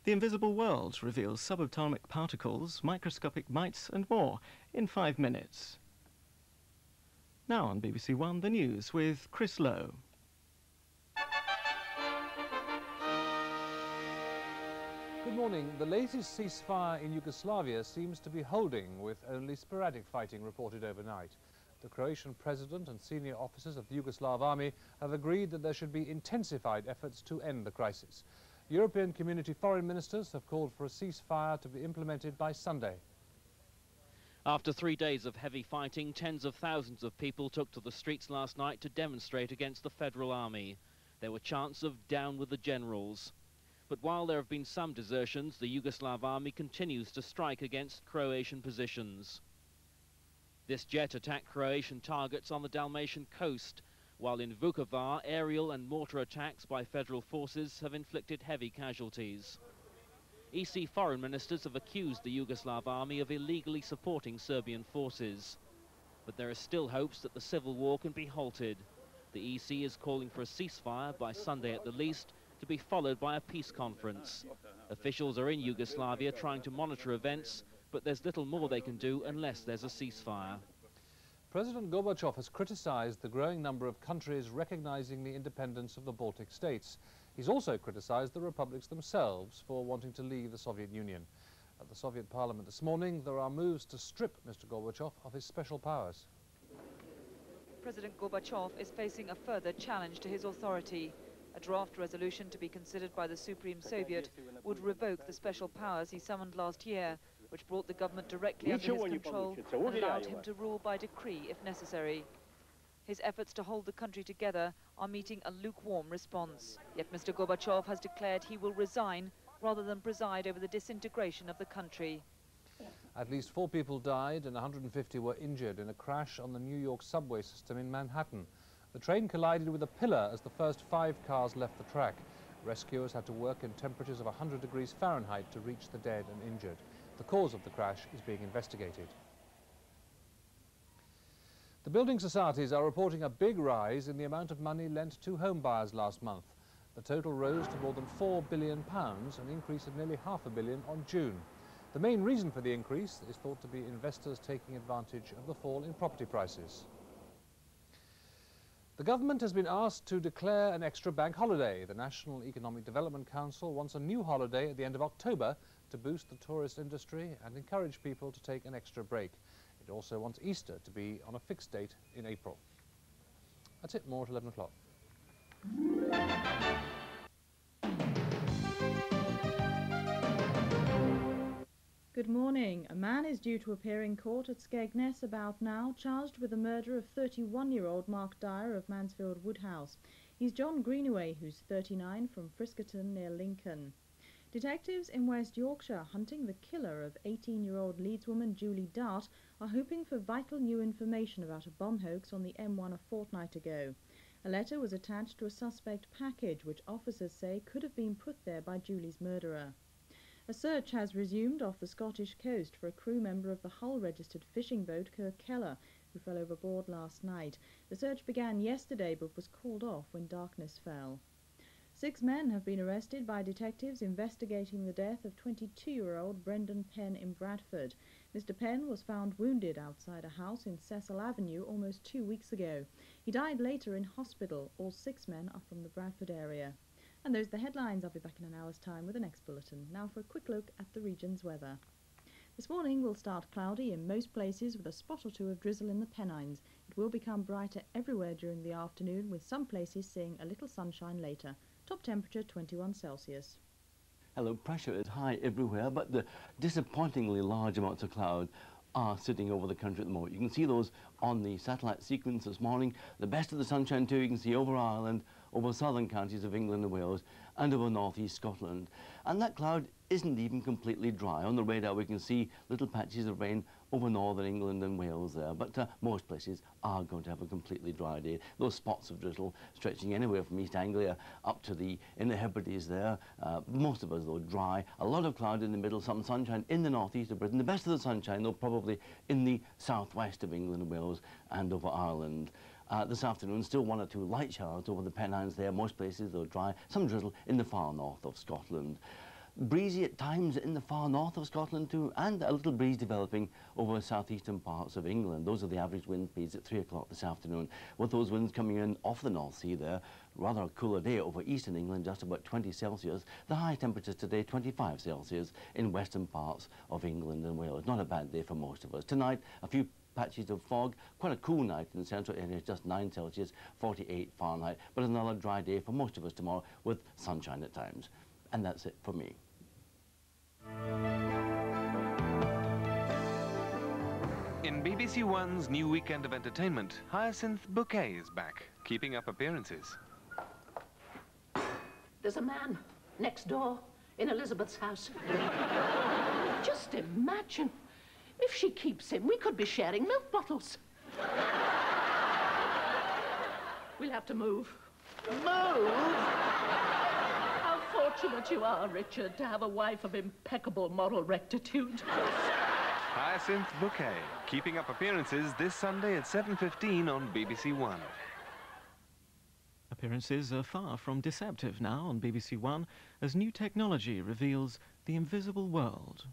The Invisible World reveals subatomic particles, microscopic mites and more in 5 minutes. Now on BBC One, the news with Chris Lowe. Good morning. The latest ceasefire in Yugoslavia seems to be holding, with only sporadic fighting reported overnight. The Croatian president and senior officers of the Yugoslav army have agreed that there should be intensified efforts to end the crisis. European Community foreign ministers have called for a ceasefire to be implemented by Sunday. After 3 days of heavy fighting, tens of thousands of people took to the streets last night to demonstrate against the federal army. There were chants of "down with the generals." But while there have been some desertions, the Yugoslav army continues to strike against Croatian positions. This jet attacked Croatian targets on the Dalmatian coast, while in Vukovar, aerial and mortar attacks by federal forces have inflicted heavy casualties. EC foreign ministers have accused the Yugoslav army of illegally supporting Serbian forces. But there are still hopes that the civil war can be halted. The EC is calling for a ceasefire by Sunday at the least, to be followed by a peace conference. Officials are in Yugoslavia trying to monitor events, but there's little more they can do unless there's a ceasefire. President Gorbachev has criticized the growing number of countries recognizing the independence of the Baltic states. He's also criticized the republics themselves for wanting to leave the Soviet Union. At the Soviet Parliament this morning, there are moves to strip Mr. Gorbachev of his special powers. President Gorbachev is facing a further challenge to his authority. A draft resolution to be considered by the Supreme Soviet would revoke the special powers he summoned last year, which brought the government directly under his control and allowed him to rule by decree if necessary. His efforts to hold the country together are meeting a lukewarm response. Yet Mr. Gorbachev has declared he will resign rather than preside over the disintegration of the country. At least 4 people died and 150 were injured in a crash on the New York subway system in Manhattan. The train collided with a pillar as the first 5 cars left the track. Rescuers had to work in temperatures of 100 degrees Fahrenheit to reach the dead and injured. The cause of the crash is being investigated. The building societies are reporting a big rise in the amount of money lent to home buyers last month. The total rose to more than £4 billion, an increase of nearly £500 million on June. The main reason for the increase is thought to be investors taking advantage of the fall in property prices. The government has been asked to declare an extra bank holiday. The National Economic Development Council wants a new holiday at the end of October to boost the tourist industry and encourage people to take an extra break. It also wants Easter to be on a fixed date in April. That's it, more at 11 o'clock. Good morning. A man is due to appear in court at Skegness about now, charged with the murder of 31-year-old Mark Dyer of Mansfield Woodhouse. He's John Greenaway, who's 39, from Friskerton near Lincoln. Detectives in West Yorkshire, hunting the killer of 18-year-old Leeds woman Julie Dart, are hoping for vital new information about a bomb hoax on the M1 a fortnight ago. A letter was attached to a suspect package, which officers say could have been put there by Julie's murderer. A search has resumed off the Scottish coast for a crew member of the Hull-registered fishing boat Kirk Keller, who fell overboard last night. The search began yesterday but was called off when darkness fell. 6 men have been arrested by detectives investigating the death of 22-year-old Brendan Penn in Bradford. Mr. Penn was found wounded outside a house in Cecil Avenue almost 2 weeks ago. He died later in hospital. All 6 men are from the Bradford area. And those are the headlines. I'll be back in an hour's time with the next bulletin. Now for a quick look at the region's weather. This morning will start cloudy in most places with a spot or 2 of drizzle in the Pennines. It will become brighter everywhere during the afternoon, with some places seeing a little sunshine later. Top temperature 21 Celsius. Hello, pressure is high everywhere, but the disappointingly large amounts of cloud are sitting over the country at the moment. You can see those on the satellite sequence this morning. The best of the sunshine too you can see over Ireland, over southern counties of England and Wales, and over northeast Scotland. And that cloud isn't even completely dry. On the radar we can see little patches of rain over northern England and Wales there, but most places are going to have a completely dry day. Those spots of drizzle stretching anywhere from East Anglia up to the Inner Hebrides there. Most of us though dry, a lot of cloud in the middle, some sunshine in the northeast of Britain. The best of the sunshine though probably in the southwest of England and Wales and over Ireland. This afternoon, still 1 or 2 light showers over the Pennines there. Most places, though, dry. Some drizzle in the far north of Scotland. breezy at times in the far north of Scotland too, and a little breeze developing over southeastern parts of England. Those are the average wind speeds at 3 o'clock this afternoon, with those winds coming in off the North Sea there. Rather a cooler day over eastern England, just about 20 Celsius. The high temperatures today, 25 Celsius in western parts of England and Wales. Not a bad day for most of us. Tonight, a few patches of fog, quite a cool night in the central areas, just 9 Celsius, 48 Fahrenheit, but another dry day for most of us tomorrow with sunshine at times. And that's it for me. In BBC One's new weekend of entertainment, Hyacinth Bouquet is back, keeping up appearances. There's a man next door in Elizabeth's house. Just imagine, if she keeps him, we could be sharing milk bottles. We'll have to move. Move? How fortunate you are, Richard, to have a wife of impeccable moral rectitude. Hyacinth Bouquet, keeping up appearances this Sunday at 7:15 on BBC One. Appearances are far from deceptive now on BBC One as new technology reveals the invisible world.